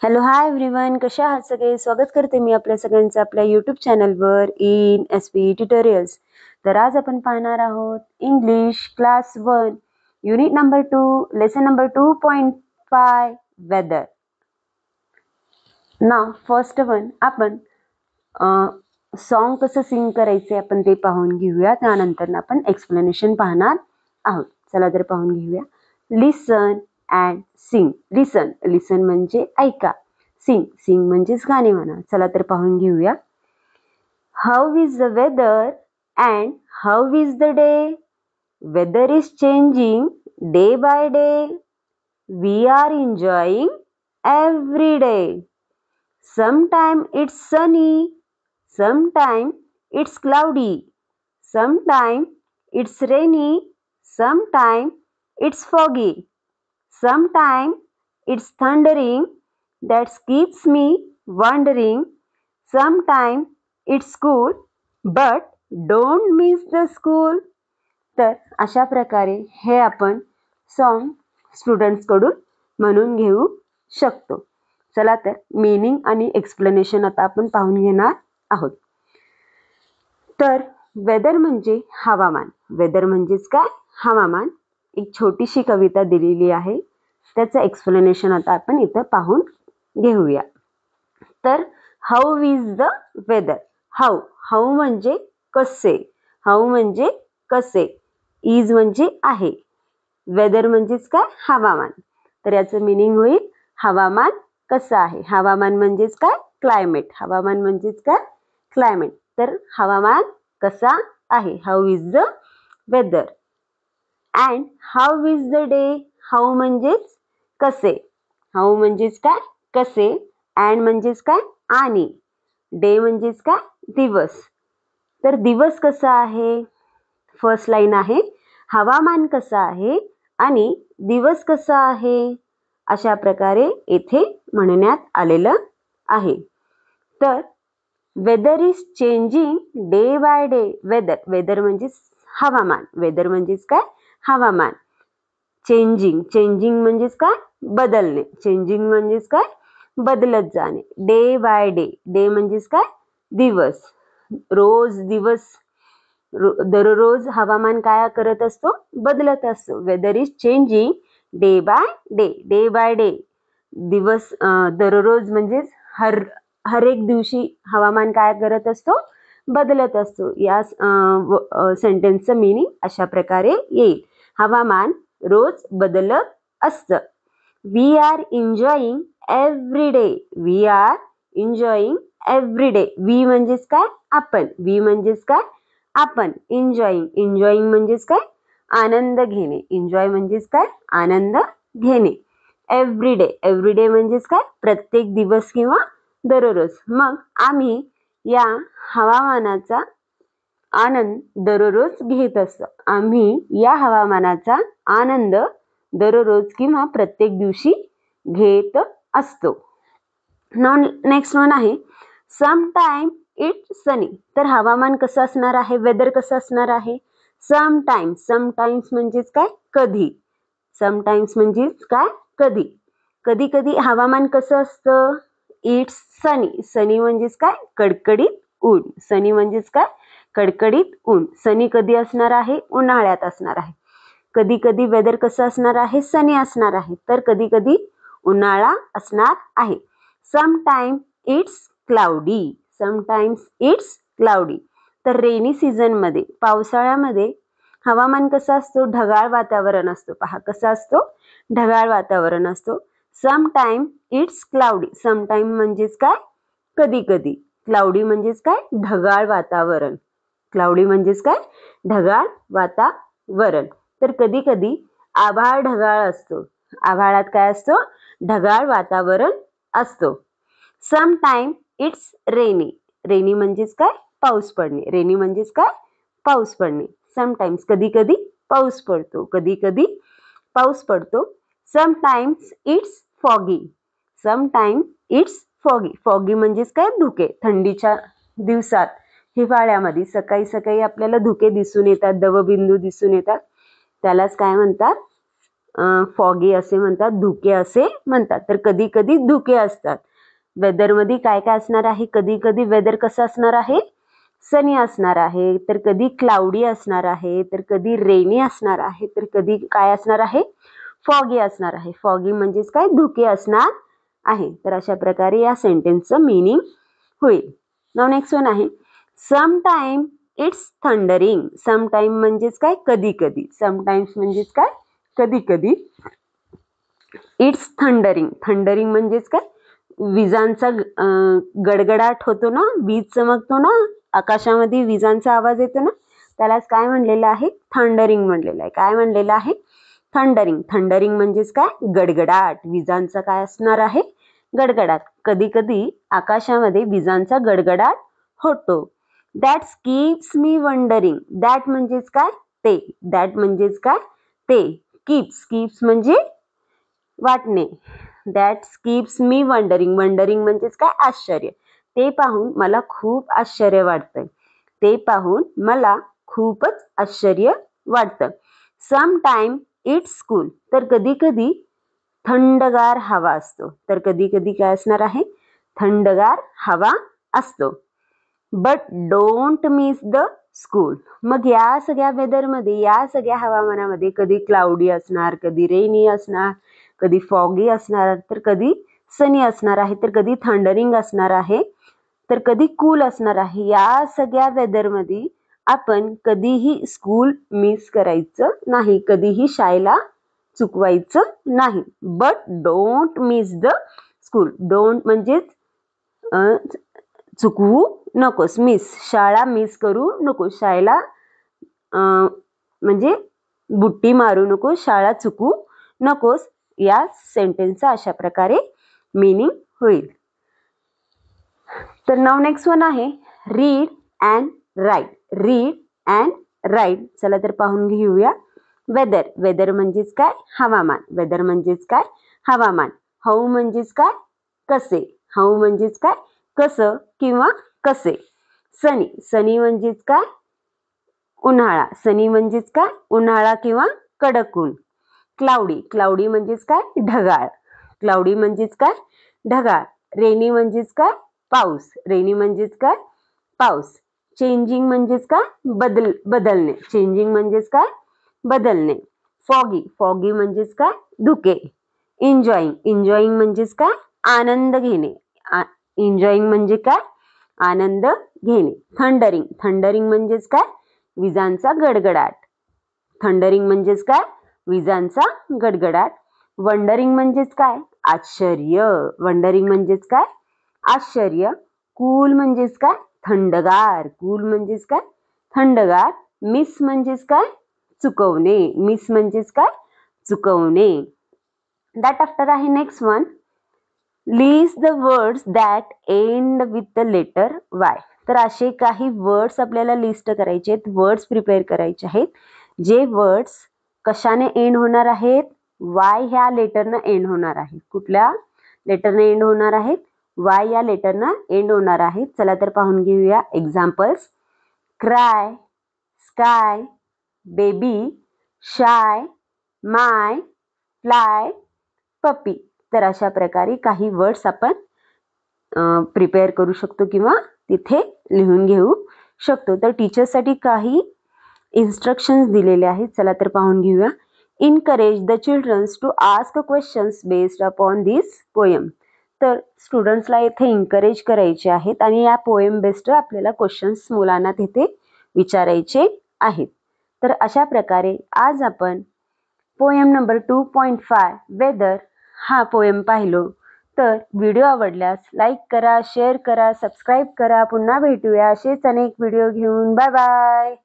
Hello hi everyone, कशा आहात सगळे? स्वागत करते मी आपल्या सगळ्यांचं आपल्या यूट्यूब चॅनलवर इन एसपी ट्युटोरियल्स. तर आज आपण पाहणार आहोत English class 1 unit number 2 lesson number 2.5 weather. नाव फर्स्ट वन आपण सॉन्ग कसं सिंग करायचे आपण ते पाहून घेऊया. त्यानंतर आपण एक्सप्लेनेशन पाहणार आहोत. चला तर पाहून घेऊया. लिसन अँड सिंग. लिसन, लिसन म्हणजे ऐका. सिंग, सिंग म्हणजेच गाणे म्हणा. चला तर पाहून घेऊया. How is the weather and how is the day? Weather is changing day by day. We are enjoying every day. Sometime it's sunny, sometime it's cloudy, sometime it's rainy, sometime it's foggy, sometime it's thundering, that keeps me wondering, sometime it's cool, but don't miss the school. तर अशा प्रकारे हे आपण song students कडून म्हणून घेऊ शकतो. चला तर मीनिंग आणि एक्सप्लेनेशन आता आपण पाहून घेणार आहोत. तर वेदर म्हणजे हवामान. वेदर म्हणजेच काय? हवामान. एक छोटीशी कविता दिलेली आहे, त्याचं एक्सप्लेनेशन आता आपण इथं पाहून घेऊया. तर how is the weather. How, how म्हणजे कसे. हाऊ म्हणजे कसे. इज म्हणजे आहे. वेदर म्हणजेच काय? हवामान. तर याचं मीनिंग होईल हवामान कसं आहे. हवामान म्हणजेच काय? क्लायमेट. हवामान म्हणजेच काय? क्लायमेट. तर हवामान कसा आहे. How is the weather. And how is the day. How म्हणजेच कसे. हाऊ म्हणजेच काय? कसे. अँड म्हणजेच काय? आणि. डे म्हणजेच काय? दिवस. तर दिवस कसा आहे. फर्स्ट लाईन आहे हवामान कसं आहे आणि दिवस कसा आहे. अशा प्रकारे येथे म्हणण्यात आलेलं आहे. तर weather is changing day by day. Weather, weather म्हणजेच हवामान. वेदर म्हणजेच काय? हवामान. चेंजिंग, चेंजिंग म्हणजेच काय? बदलणे. चेंजिंग म्हणजेच काय? बदलत जाणे. Day by day. डे म्हणजेच काय? दिवस. रोज दिवस, दररोज हवामान काय करत असतो? बदलत असतो. Weather is changing day by day. Day by day. दिवस दररोज म्हणजेच हर एक दिवशी हवामान काय करत असतो? बदलत असतो. या सेंटेन्सचं मीनिंग अशा प्रकारे येईल. हवामान रोज बदलत असतं. We are enjoying every day. We are enjoying every day. We म्हणजेच काय? आपण. वी म्हणजेच काय? आपण. एन्जॉयिंग, एन्जॉयिंग म्हणजेच काय? आनंद घेणे. एन्जॉय म्हणजेच काय? आनंद घेणे. Every day. एव्हरी डे म्हणजेच काय? प्रत्येक दिवस किंवा दररोज. मग आम्ही या हवामानाचा आनंद दररोज घेत असतो. आम्ही या हवामानाचा आनंद दररोज किंवा प्रत्येक दिवशी घेत असतो. नेक्स्ट वन आहे समटाइम इट्स सनी. तर हवामान कसं असणार आहे? वेदर कसं असणार आहे? समटाइम्स. समटाइम्स म्हणजेच काय? कधी. समटाइम्स म्हणजेच काय? कधी. कधी कधी हवामान कसं असतं? इट्स सनी. सनी म्हणजेच काय? कडकडीत ऊन. सनी म्हणजेच काय? कडकडीत ऊन. सनी कधी असणार आहे? उन्हाळ्यात असणार आहे. कधी कधी वेदर कसं असणार आहे? सनी असणार आहे. तर कधी कधी उन्हाळा असणार आहे. Sometime it's cloudy. Sometimes it's cloudy. तर रेनी सीझन मध्ये, पावसाळ्यामध्ये हवामान कसं असतो? ढगाळ वातावरण असतो. पहा कसं असतो? ढगाळ वातावरण असतो. Sometime it's cloudy. समटाइम म्हणजेच काय? कधी कधी. क्लाउडी म्हणजेच काय? ढगाळ वातावरण. क्लाउडी म्हणजेच काय? ढगाळ वातावरण. तर कधी कधी आभाळ ढगाळ असतो. आभाळात काय असतो? ढगाळ वातावरण असतो. Sometime it's rainy. रेनी म्हणजेच काय? पाऊस पडणे. रेनी म्हणजेच काय? पाऊस पडणे. समटाइम्स कधी कधी पाऊस पडतो. कधी कधी पाऊस पडतो. Sometimes it's foggy. Sometime it's foggy. Foggy म्हणजेच काय? धुके. थंडीच्या दिवसात, हिवाळ्यामध्ये सकाळी सकाळी आपल्याला धुके दिसून येतात, दवबिंदू दिसून येतात. त्यालाच काय म्हणतात? फॉगी असे म्हणतात, धुके असे म्हणतात. तर कधी कधी धुके असतात. वेदरमध्ये काय काय असणार आहे, कधी कधी वेदर कसं असणार आहे, सनी असणार आहे, तर कधी क्लाउडी असणार आहे, तर कधी रेनी असणार आहे, तर कधी काय असणार आहे, फॉगी असणार आहे. फॉगी म्हणजेच काय, धुके असणार आहे. तर अशा प्रकारे या सेंटेन्सचं मीनिंग होईल. नाव नेक्स्ट वन आहे समटाइम इट्स थंडरिंग. समटाइम म्हणजेच काय, कधी कधी. समटाइम्स म्हणजेच काय, कधी कधी. It's thundering. थंडरिंग म्हणजेच काय, विजांचा गडगडाट होतो ना, वीज चमकतो ना, आकाशामध्ये विजांचा आवाज येतो ना, त्यालाच काय म्हणलेलं आहे, थंडरिंग म्हणलेलं आहे. काय म्हणलेलं आहे, थंडरिंग. थंडरिंग म्हणजेच काय, गडगडाट. विजांचा काय असणार आहे, गडगडाट. कधी कधी आकाशामध्ये विजांचा गडगडाट होतो. That keeps me wondering. That म्हणजेच काय, ते. दॅट म्हणजेच काय, ते. कीप्स. कीप्स म्हणजे वाटणे. That keeps me wondering. Wondering म्हणजेच काय, आश्चर्य. ते पाहून मला खूप आश्चर्य वाटतंय. ते पाहून मला खूपच आश्चर्य वाटतं. Some time it's cool. तर कधी कधी थंडगार हवा असतो. तर कधी कधी काय असणार आहे, थंडगार हवा असतो. But don't miss the school. मग या सगळ्या वेदरमध्ये, या सगळ्या हवामानामध्ये कधी क्लाउडी असणार, कधी रेनी असणार, कधी फॉगी असणार, तर कधी सनी असणार आहे, तर कधी थंडरिंग असणार आहे, तर कधी कूल असणार आहे. या सगळ्या वेदरमध्ये आपण कधीही स्कूल मिस करायचं नाही, कधीही शाळेला चुकवायचं नाही. But don't miss the school. Don't म्हणजेच चुकवू नकोस. मिस, शाळा मिस करू नकोस. शाळेला म्हणजे बुट्टी मारू नकोस, शाळा चुकू नकोस. या सेंटेन्सचा अशा प्रकारे मीनिंग होईल. तर नाव नेक्स्ट वन आहे read and write. Read and write. चला तर पाहून घेऊया. वेदर. वेदर म्हणजेच काय, हवामान. वेदर म्हणजेच काय, हवामान. हाऊ म्हणजेच काय, कसे. हाऊ म्हणजेच काय, कसं किंवा कसे. सनी. सनी म्हणजेच काय, उन्हाळा. सनी म्हणजेच काय, उन्हाळा किंवा कडक ऊन. क्लाउडी. क्लाउडी म्हणजेच काय, ढगाळ. क्लाउडी म्हणजेच काय, ढगाळ. रेनी म्हणजेच काय, पाऊस. रेनी म्हणजेच काय, पाऊस. चेंजिंग म्हणजेच काय, बदलणे. चेंजिंग म्हणजेच काय, बदलणे. फॉगी. फॉगी म्हणजेच काय, धुके. एन्जॉईंग. एन्जॉईंग म्हणजेच काय, आनंद घेणे. एन्जॉईंग म्हणजे काय, आनंद घेणे. थंडरिंग. थंडरिंग म्हणजेच काय, विजांचा गडगडाट. थंडरिंग म्हणजेच काय, विजांचा गडगडाट. वंडरिंग म्हणजेच काय, आश्चर्य. वंडरिंग म्हणजेच काय, आश्चर्य. कूल म्हणजेच काय, थंडगार. कूल म्हणजेच काय, थंडगार. मिस म्हणजेच काय, चुकवणे. मिस म्हणजेच काय, चुकवणे. दॅट आफ्टर आहे next one list the words that end with the letter Y. तर असे काही वर्ड्स आपल्याला लिस्ट करायचे आहेत, वर्ड्स प्रिपेअर करायचे आहेत, जे वर्ड्स कशाने एंड होणार आहेत, वाय ह्या लेटरनं एंड होणार आहेत. कुठल्या लेटरने एंड होणार आहेत, वाय या लेटरनं एंड होणार आहेत. चला तर पाहून घेऊया examples. Cry, sky, baby, shy, my, fly, puppy. तर अशा प्रकारे काही वर्ड्स आपण प्रिपेअर करू शकतो किंवा तिथे लिहून घेऊ शकतो. तर टीचर्ससाठी काही इन्स्ट्रक्शन्स दिलेले आहेत. चला तर पाहून घेऊया. Encourage the childrens to ask questions based upon this poem. तर स्टुडंट्सला इथे इन्करेज करायचे आहेत आणि या पोएम बेस्ड आपल्याला क्वेश्चन्स मुलांना तिथे विचारायचे आहेत. तर अशा प्रकारे आज आपण पोएम नंबर 2.5 वेदर हा पोएम पाहिलो. तर व्हिडिओ आवडल्यास लाईक करा, शेअर करा, सबस्क्राईब करा. पुन्हा भेटूया असेच अनेक व्हिडिओ घेऊन. Bye bye.